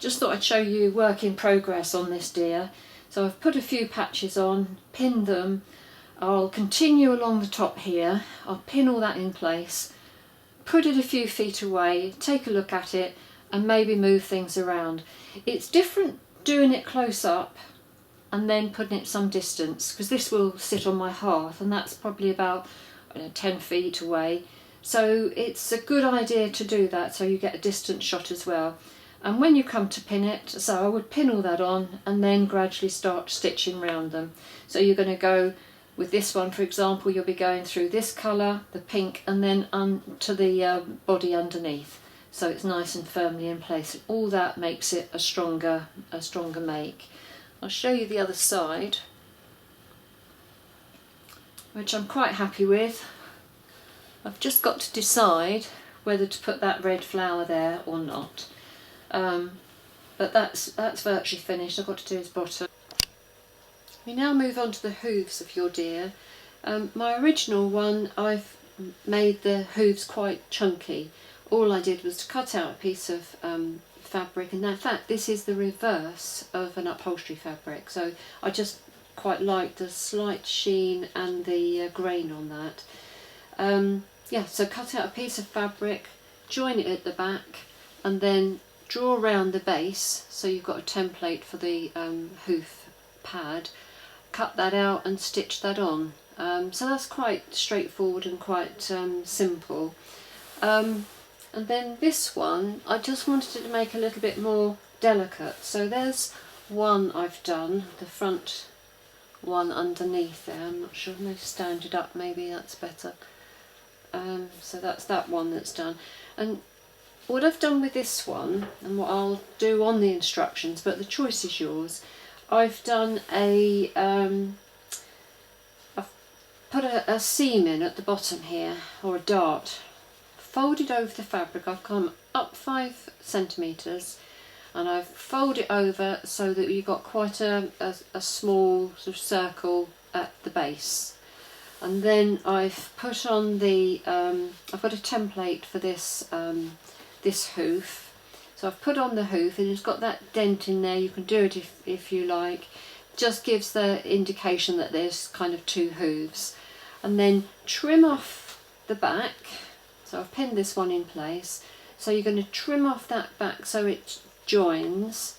just thought I'd show you work in progress on this deer. So I've put a few patches on, pinned them. I'll continue along the top here. I'll pin all that in place, put it a few feet away, take a look at it, and maybe move things around. It's different doing it close up and then putting it some distance, because this will sit on my hearth and that's probably about 10 feet away. So it's a good idea to do that so you get a distant shot as well. And when you come to pin it, so I would pin all that on and then gradually start stitching around them. So you're going to go with this one, for example, you'll be going through this colour, the pink, and then to the body underneath. So it's nice and firmly in place. All that makes it a stronger make. I'll show you the other side, which I'm quite happy with. I've just got to decide whether to put that red flower there or not. But that's virtually finished. I've got to do his bottom. We now move on to the hooves of your deer. My original one, I've made the hooves quite chunky. All I did was to cut out a piece of fabric, and in fact this is the reverse of an upholstery fabric, so I just quite like the slight sheen and the grain on that. Yeah, so cut out a piece of fabric, join it at the back, and then draw around the base so you've got a template for the hoof pad. Cut that out and stitch that on. So that's quite straightforward and quite simple. And then this one, I just wanted it to make a little bit more delicate. So there's one I've done, the front one underneath there. I'm not sure, maybe stand it up, maybe that's better. So that's that one that's done. And what I've done with this one, and what I'll do on the instructions, but the choice is yours, I've done I've put a seam in at the bottom here, or a dart, folded over the fabric. I've come up 5 centimetres and I've folded it over so that you've got quite a small sort of circle at the base. And then I've put on the, I've got a template for this, this hoof. So I've put on the hoof and it's got that dent in there. You can do it if you like. Just gives the indication that there's kind of 2 hooves. And then trim off the back. So I've pinned this one in place. So you're going to trim off that back so it joins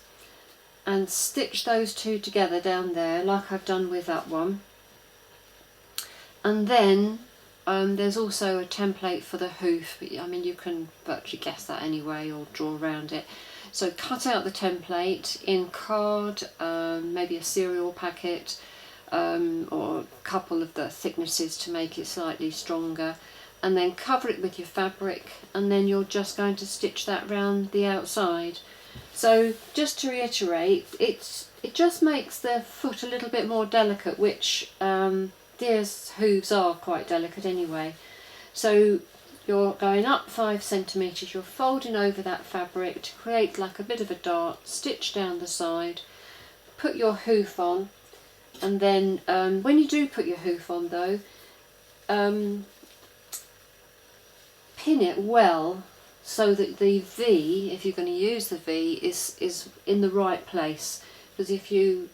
and stitch those 2 together down there like I've done with that one. And then there's also a template for the hoof, but I mean you can virtually guess that anyway or draw around it. So cut out the template in card, maybe a cereal packet, or a couple of the thicknesses to make it slightly stronger, and then cover it with your fabric, and then you're just going to stitch that round the outside. So just to reiterate, it just makes the foot a little bit more delicate, which deer's hooves are quite delicate anyway. So you're going up 5 centimetres, you're folding over that fabric to create like a bit of a dart, stitch down the side, put your hoof on, and then when you do put your hoof on though, pin it well so that the V, if you're going to use the V, is in the right place. Because if you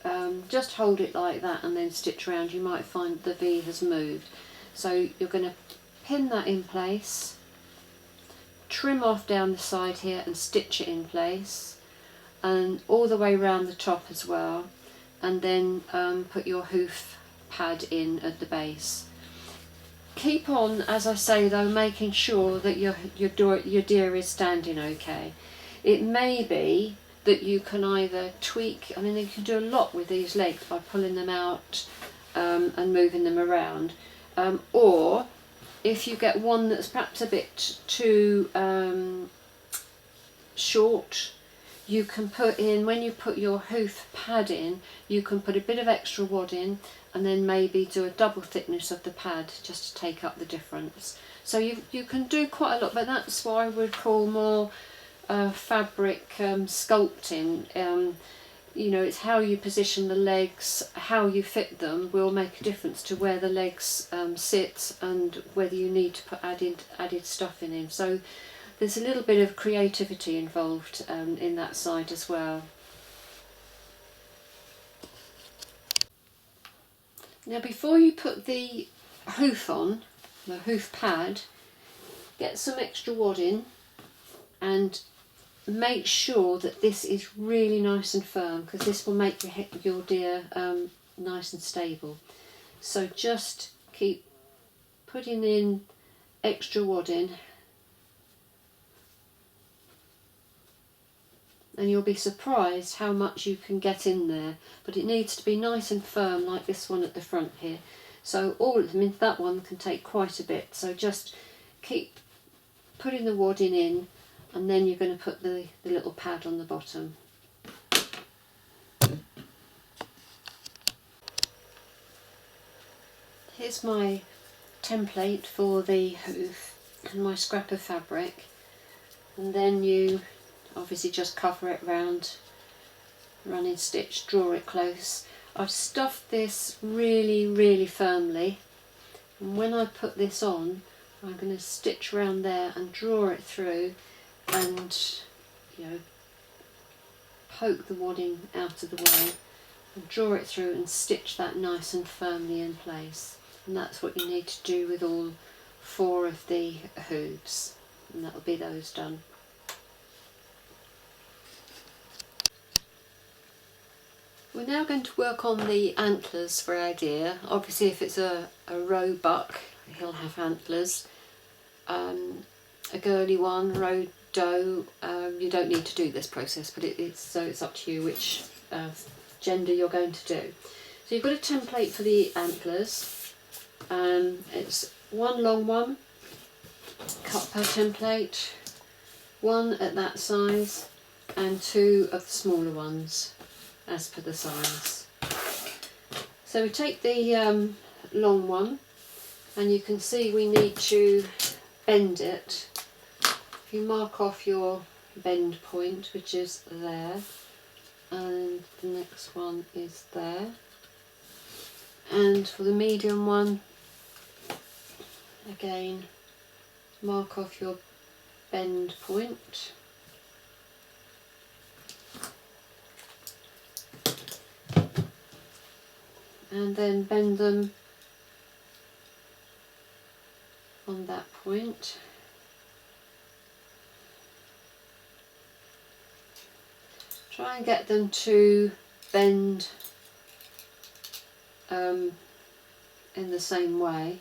just hold it like that and then stitch around, you might find the V has moved. So you're going to pin that in place, trim off down the side here and stitch it in place, and all the way around the top as well, and then put your hoof pad in at the base. Keep on, as I say though, making sure that your deer is standing okay. It may be that you can either tweak, I mean you can do a lot with these legs by pulling them out and moving them around, or if you get one that's perhaps a bit too short, you can put in, when you put your hoof pad in, you can put a bit of extra wad in and then maybe do a double thickness of the pad just to take up the difference. So you can do quite a lot, but that's what I would call more fabric sculpting. You know, it's how you position the legs, how you fit them will make a difference to where the legs sit and whether you need to put added stuff in. So there's a little bit of creativity involved in that side as well. Now before you put the hoof on, the hoof pad, get some extra wadding and make sure that this is really nice and firm, because this will make your deer nice and stable. So just keep putting in extra wadding, and you'll be surprised how much you can get in there, but it needs to be nice and firm like this one at the front here. So that one can take quite a bit, so just keep putting the wadding in, and then you're going to put the little pad on the bottom. Here's my template for the hoof and my scrap of fabric, and then you obviously just cover it round, running stitch, draw it close. I've stuffed this really firmly, and when I put this on I'm going to stitch around there and draw it through, and poke the wadding out of the way and draw it through and stitch that nice and firmly in place. And that's what you need to do with all 4 of the hooves, and that'll be those done. We're now going to work on the antlers for our deer. Obviously if it's a roe buck, he'll have antlers. A girly one, roe doe, you don't need to do this process, but it's up to you which gender you're going to do. So you've got a template for the antlers. It's 1 long one, cut per template, 1 at that size, and 2 of the smaller ones as per the size. So we take the long one, and you can see we need to bend it. If you mark off your bend point, which is there, and the next one is there, and for the medium one, again mark off your bend point, and then bend them on that point. Try and get them to bend in the same way,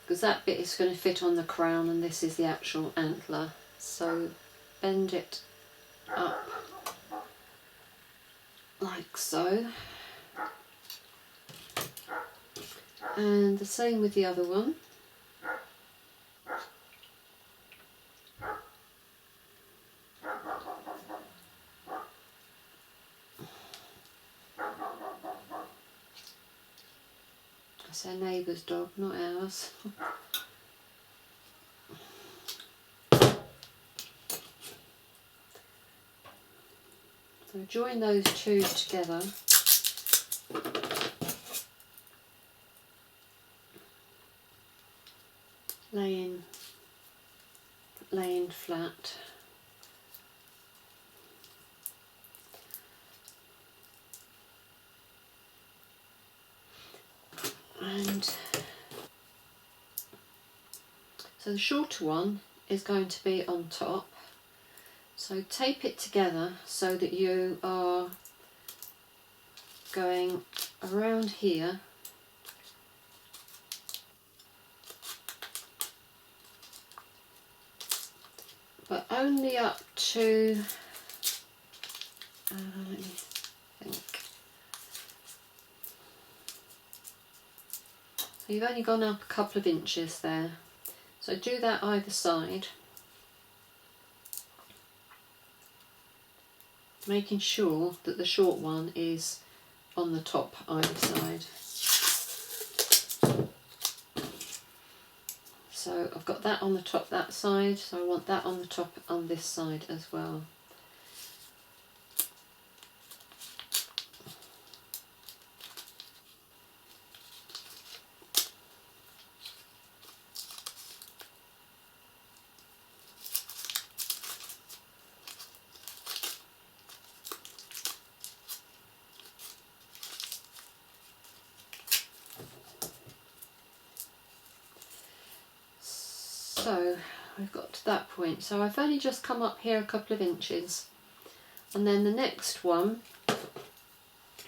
because that bit is going to fit on the crown and this is the actual antler. So bend it up like so, and the same with the other one. That's our neighbour's dog, not ours. So join those 2 together. Laying flat. And so the shorter one is going to be on top. So tape it together so that you are going around here but only up to, let me think. So you've only gone up a couple of inches there. So do that either side, making sure that the short one is on the top either side. So I've got that on the top that side, so I want that on the top on this side as well. So we've got to that point, so I've only just come up here a couple of inches, and then the next one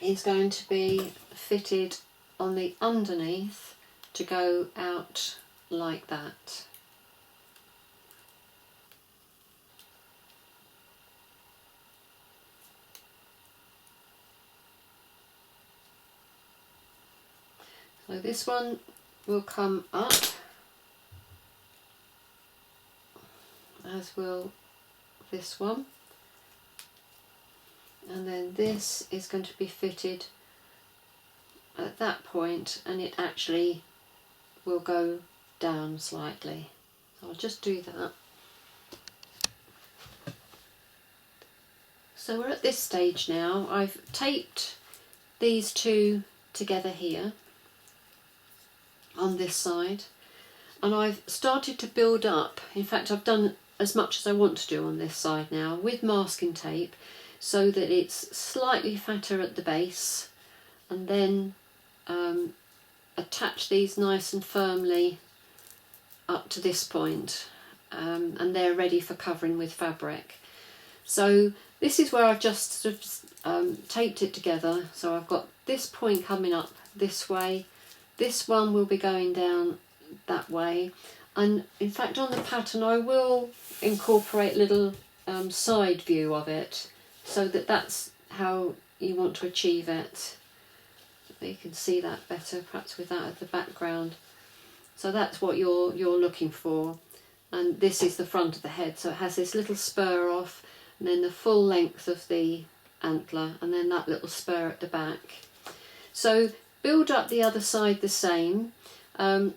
is going to be fitted on the underneath to go out like that. So this one will come up, as will this one, and then this is going to be fitted at that point, and it actually will go down slightly. So I'll just do that. So we're at this stage now. I've taped these two together here on this side, and I've started to build up. In fact, I've done as much as I want to do on this side now with masking tape, so that it's slightly fatter at the base, and then attach these nice and firmly up to this point, and they're ready for covering with fabric. So this is where I've just sort of taped it together. So I've got this point coming up this way, this one will be going down that way, and in fact on the pattern I will incorporate a little side view of it, so that that's how you want to achieve it. You can see that better perhaps with that at the background. So that's what you're looking for, and this is the front of the head, so it has this little spur off, and then the full length of the antler, and then that little spur at the back. So build up the other side the same,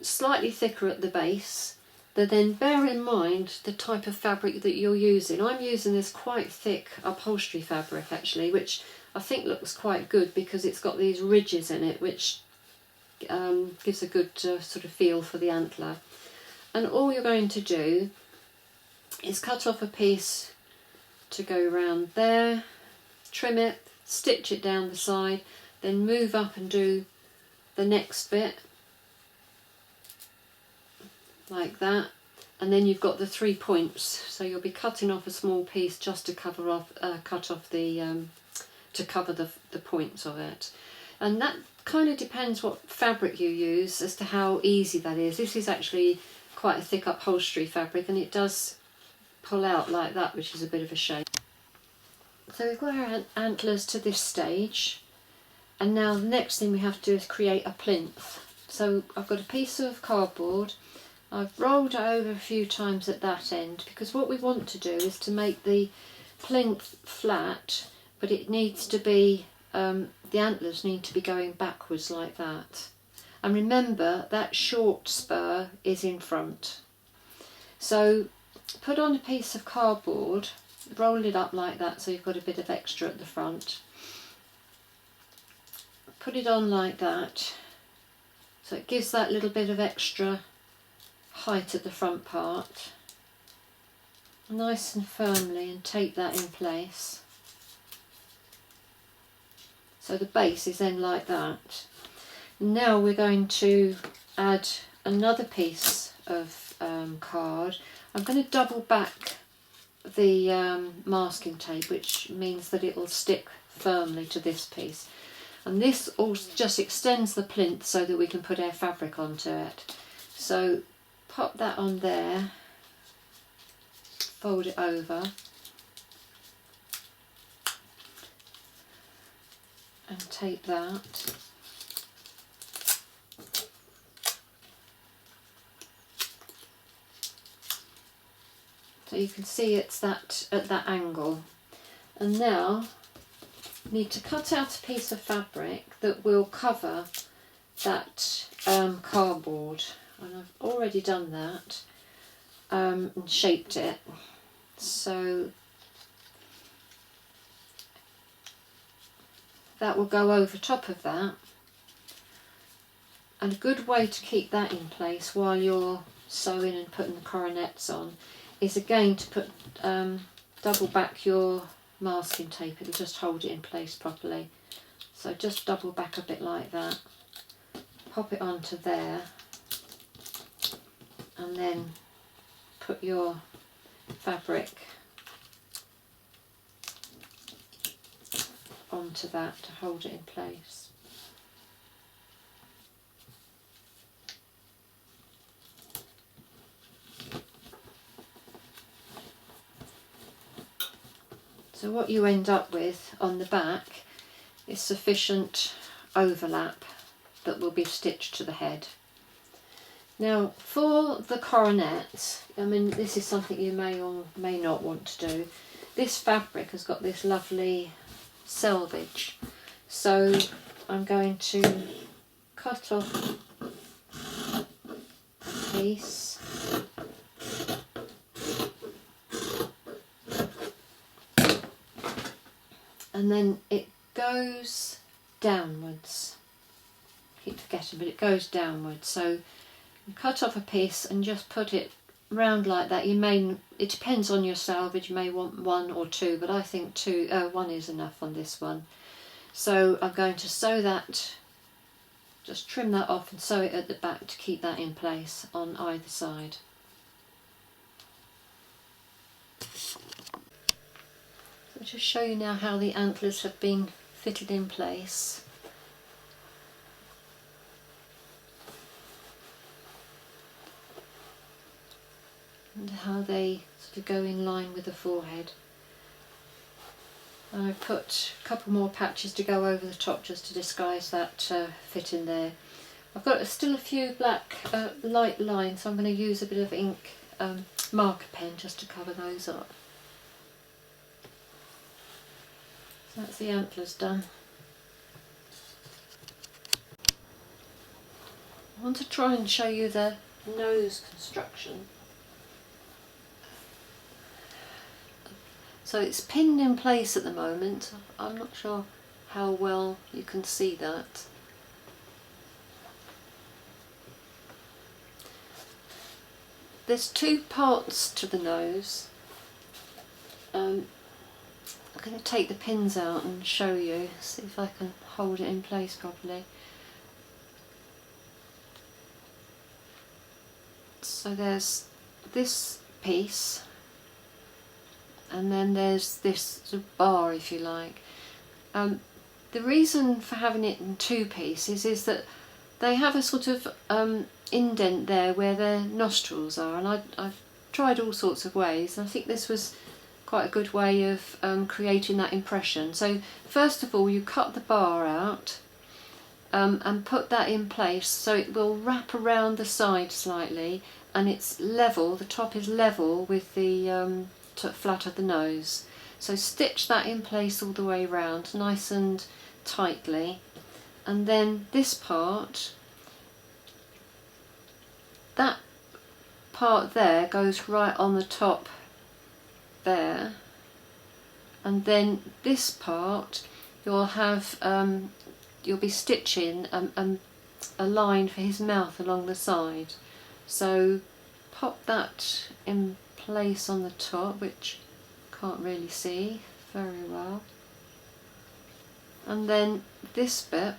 slightly thicker at the base, but then bear in mind the type of fabric that you're using. I'm using this quite thick upholstery fabric actually, which I think looks quite good because it's got these ridges in it, which gives a good sort of feel for the antler. And all you're going to do is cut off a piece to go around there, trim it, stitch it down the side, then move up and do the next bit like that, and then you've got the 3 points. So you'll be cutting off a small piece just to cover off, cut off the to cover the points of it, and that kind of depends what fabric you use as to how easy that is. This is actually quite a thick upholstery fabric, and it does pull out like that, which is a bit of a shame. So we've got our antlers to this stage, and now the next thing we have to do is create a plinth. So I've got a piece of cardboard, I've rolled it over a few times at that end, because what we want to do is to make the plinth flat, but it needs to be, the antlers need to be going backwards like that. And remember that short spur is in front. So put on a piece of cardboard, roll it up like that so you've got a bit of extra at the front. Put it on like that, so it gives that little bit of extra height at the front part. Nice and firmly, and tape that in place. So the base is then like that. Now we're going to add another piece of card. I'm going to double back the masking tape, which means that it will stick firmly to this piece. And this also just extends the plinth so that we can put our fabric onto it. So pop that on there, fold it over, and tape that. So you can see it's that at that angle. And now need to cut out a piece of fabric that will cover that cardboard, and I've already done that and shaped it. So that will go over top of that, and a good way to keep that in place while you're sewing and putting the coronets on is again to put double back your masking tape. It'll just hold it in place properly. So just double back a bit like that, pop it onto there, and then put your fabric onto that to hold it in place. So what you end up with on the back is sufficient overlap that will be stitched to the head. Now for the coronet, I mean this is something you may or may not want to do. This fabric has got this lovely selvage, so I'm going to cut off a piece and then it goes downwards. I keep forgetting, but it goes downwards. So you cut off a piece and just put it round like that. You may, it depends on your selvage, you may want one or two, but I think one is enough on this one. So I'm going to sew that, just trim that off and sew it at the back to keep that in place on either side. I'll just show you now how the antlers have been fitted in place. And how they sort of go in line with the forehead. And I put a couple more patches to go over the top just to disguise that fit in there. I've got still a few black light lines, so I'm going to use a bit of ink marker pen just to cover those up. So that's the antlers done. I want to try and show you the nose construction. So it's pinned in place at the moment. I'm not sure how well you can see that. There's two parts to the nose. I'm going to take the pins out and show you, see if I can hold it in place properly. So there's this piece, and then there's this sort of bar, if you like. The reason for having it in two pieces is that they have a sort of indent there where their nostrils are, and I've tried all sorts of ways, and I think this was quite a good way of creating that impression. So first of all you cut the bar out and put that in place so it will wrap around the side slightly, and it's level, the top is level with the flat of the nose. So stitch that in place all the way around, nice and tightly, and then this part, that part there goes right on the top there, and then this part you'll have you'll be stitching a line for his mouth along the side. So pop that in place on the top, which can't really see very well, and then this bit,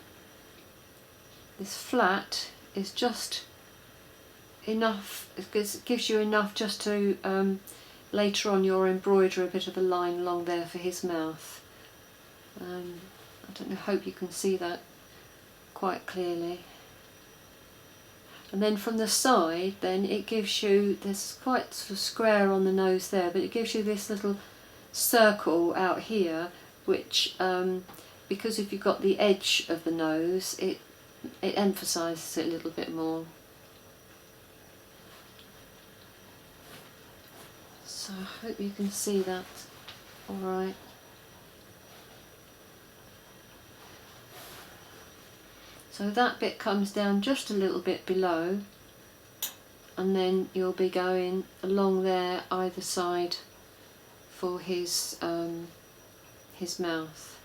this flat, is just enough, it gives you enough just to later on you'll embroider a bit of a line along there for his mouth. I don't know, hope you can see that quite clearly. And then from the side, then it gives you, there's quite sort of square on the nose there, but it gives you this little circle out here, which because if you've got the edge of the nose, it emphasises it a little bit more. So I hope you can see that alright. So that bit comes down just a little bit below, and then you'll be going along there either side for his mouth.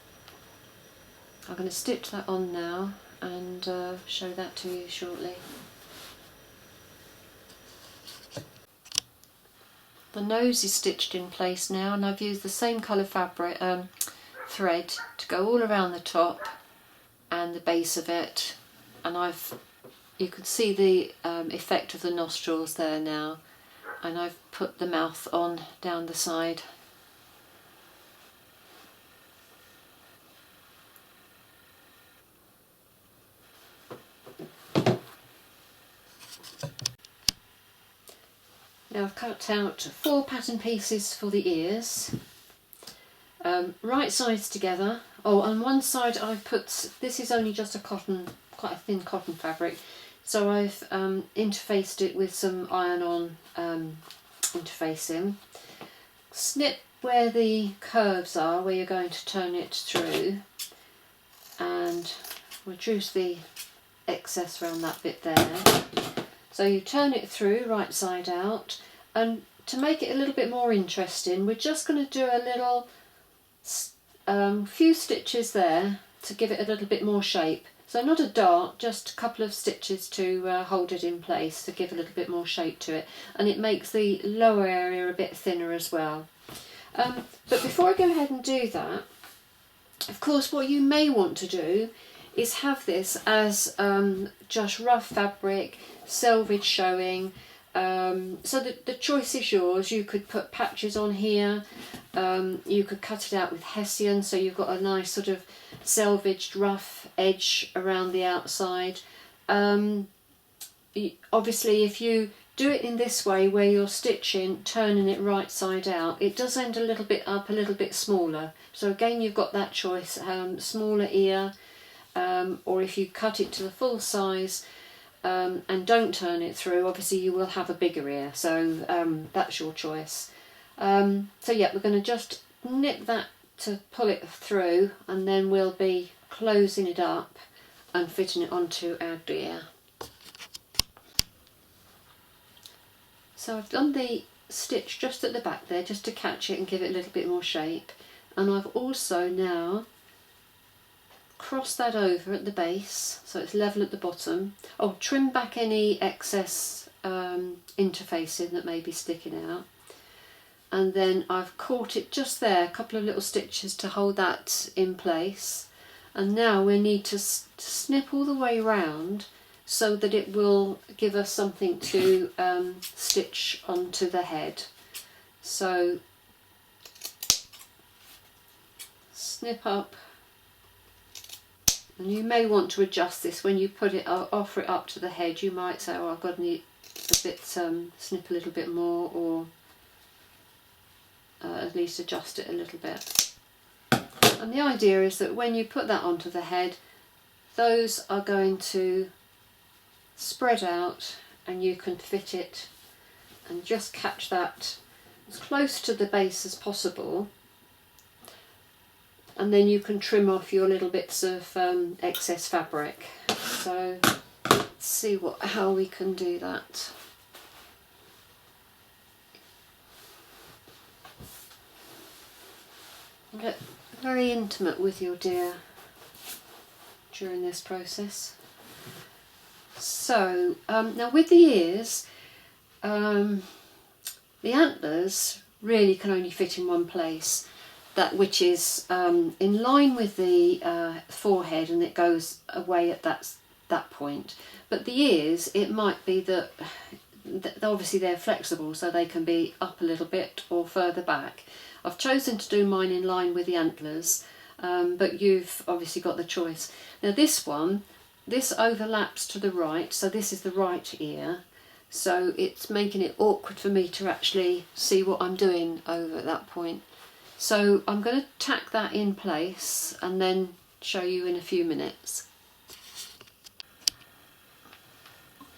I'm going to stitch that on now and show that to you shortly. The nose is stitched in place now, and I've used the same colour fabric thread to go all around the top and the base of it, and you could see the effect of the nostrils there now, and I've put the mouth on down the side. Now I've cut out 4 pattern pieces for the ears, right sides together. Oh, on one side I've put, this is only just a cotton, quite a thin cotton fabric, so I've interfaced it with some iron-on interfacing. Snip where the curves are, where you're going to turn it through, and reduce the excess around that bit there. So you turn it through right side out, and to make it a little bit more interesting, we're just going to do a little few stitches there to give it a little bit more shape. So not a dart, just a couple of stitches to hold it in place to give a little bit more shape to it, and it makes the lower area a bit thinner as well. But before I go ahead and do that, of course what you may want to do is have this as just rough fabric, selvage showing, so that the choice is yours. You could put patches on here, you could cut it out with hessian, so you've got a nice sort of selvaged rough edge around the outside. Obviously if you do it in this way where you're stitching, turning it right side out, it does end a little bit up, a little bit smaller. So again you've got that choice, smaller ear, or if you cut it to the full size and don't turn it through, obviously you will have a bigger ear, so that's your choice. So yeah, we're going to just knit that to pull it through, and then we'll be closing it up and fitting it onto our ear. So I've done the stitch just at the back there, just to catch it and give it a little bit more shape, and I've also now cross that over at the base so it's level at the bottom. Oh, trim back any excess interfacing that may be sticking out, and then I've caught it just there, a couple of little stitches to hold that in place, and now we need to snip all the way round so that it will give us something to stitch onto the head. So snip up. And you may want to adjust this when you put it, offer it up to the head. You might say, oh, I've got to need a bit, snip a little bit more, or at least adjust it a little bit. And the idea is that when you put that onto the head, those are going to spread out, and you can fit it and just catch that as close to the base as possible. And then you can trim off your little bits of excess fabric. So let's see how we can do that. Get very intimate with your deer during this process. So now with the ears, the antlers really can only fit in one place, that which is in line with the forehead, and it goes away at that point. But the ears, it might be that obviously they're flexible, so they can be up a little bit or further back. I've chosen to do mine in line with the antlers, but you've obviously got the choice. Now this one, this overlaps to the right, so this is the right ear, so it's making it awkward for me to actually see what I'm doing over at that point. So I'm going to tack that in place and then show you in a few minutes.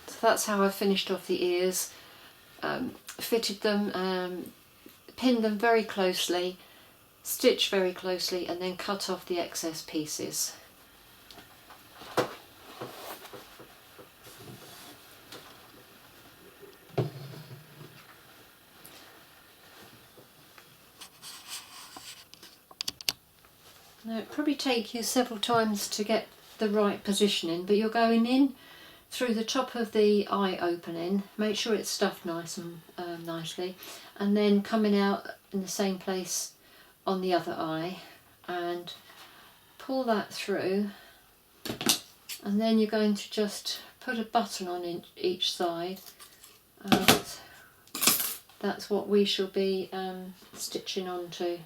So that's how I finished off the ears, fitted them, pinned them very closely, stitched very closely, and then cut off the excess pieces. Now it'll probably take you several times to get the right positioning, but you're going in through the top of the eye opening, make sure it's stuffed nice and nicely, and then coming out in the same place on the other eye, and pull that through, and then you're going to just put a button on each side and that's what we shall be stitching onto.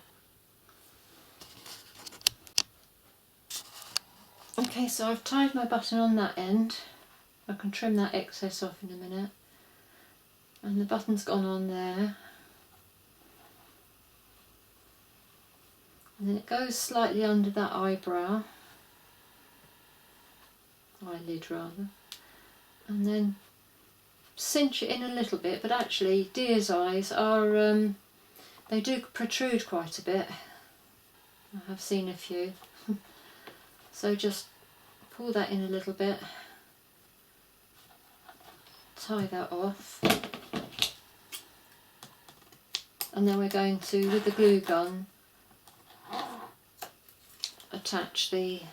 Okay, so I've tied my button on that end. I can trim that excess off in a minute. And the button's gone on there. And then it goes slightly under that eyelid rather. And then cinch it in a little bit, but actually deer's eyes are, they do protrude quite a bit. I have seen a few. So just pull that in a little bit, tie that off, and then we're going to, with the glue gun, attach the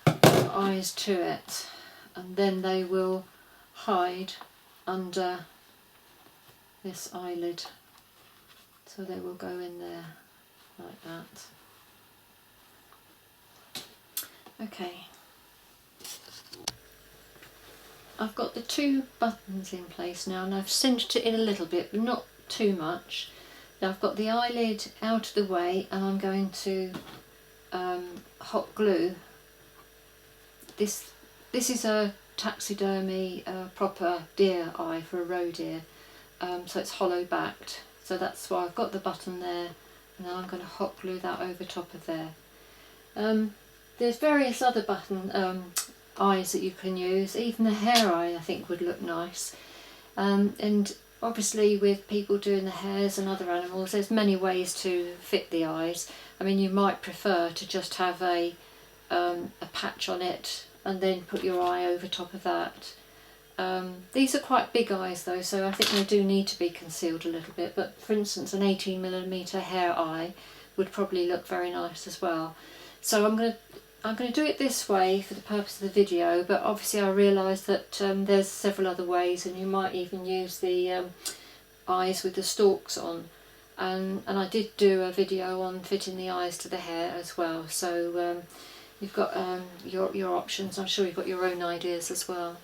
eyes to it, and then they will hide under this eyelid, so they will go in there like that. Okay, I've got the two buttons in place now, and I've cinched it in a little bit, but not too much. Now I've got the eyelid out of the way, and I'm going to hot glue. This is a taxidermy proper deer eye for a roe deer, so it's hollow backed. So that's why I've got the button there, and now I'm going to hot glue that over top of there. There's various other button eyes that you can use. Even the hair eye I think would look nice. And obviously with people doing the hairs and other animals, there's many ways to fit the eyes. I mean, you might prefer to just have a patch on it and then put your eye over top of that. These are quite big eyes though, so I think they do need to be concealed a little bit, but for instance an 18mm hair eye would probably look very nice as well. So I'm going to do it this way for the purpose of the video, but obviously I realise that there's several other ways, and you might even use the eyes with the stalks on. And I did do a video on fitting the eyes to the hair as well, so you've got your options. I'm sure you've got your own ideas as well.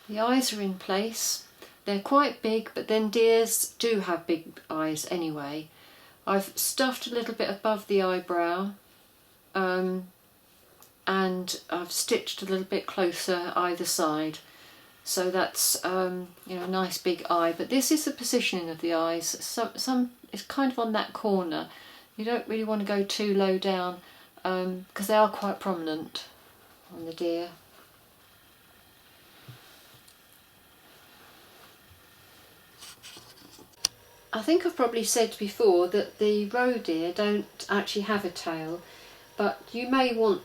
The eyes are in place. They're quite big, but then deers do have big eyes anyway. I've stuffed a little bit above the eyebrow, and I've stitched a little bit closer either side, so that's you know, a nice big eye. But this is the positioning of the eyes. Some it's kind of on that corner. You don't really want to go too low down because they are quite prominent on the deer. I think I've probably said before that the roe deer don't actually have a tail, but you may want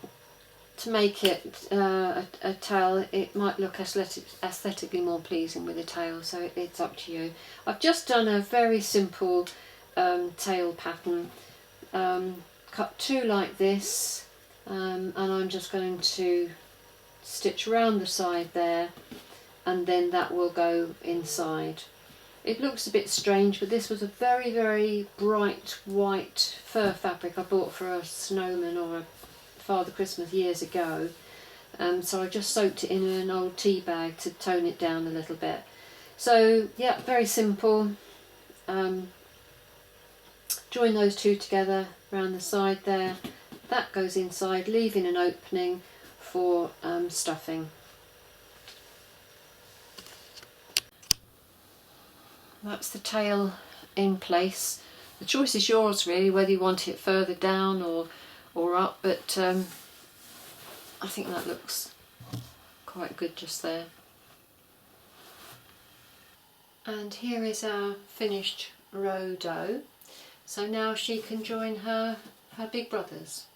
to make it a tail. It might look aesthetically more pleasing with a tail, so it's up to you. I've just done a very simple tail pattern, cut two like this, and I'm just going to stitch around the side there, and then that will go inside. It looks a bit strange, but this was a very, very bright white fur fabric I bought for a snowman or a Father Christmas years ago. So I just soaked it in an old tea bag to tone it down a little bit. So yeah, very simple. Join those two together around the side there. That goes inside, leaving an opening for stuffing. That's the tail in place. The choice is yours really, whether you want it further down or up, but I think that looks quite good just there. And here is our finished roe doe. So now she can join her big brothers.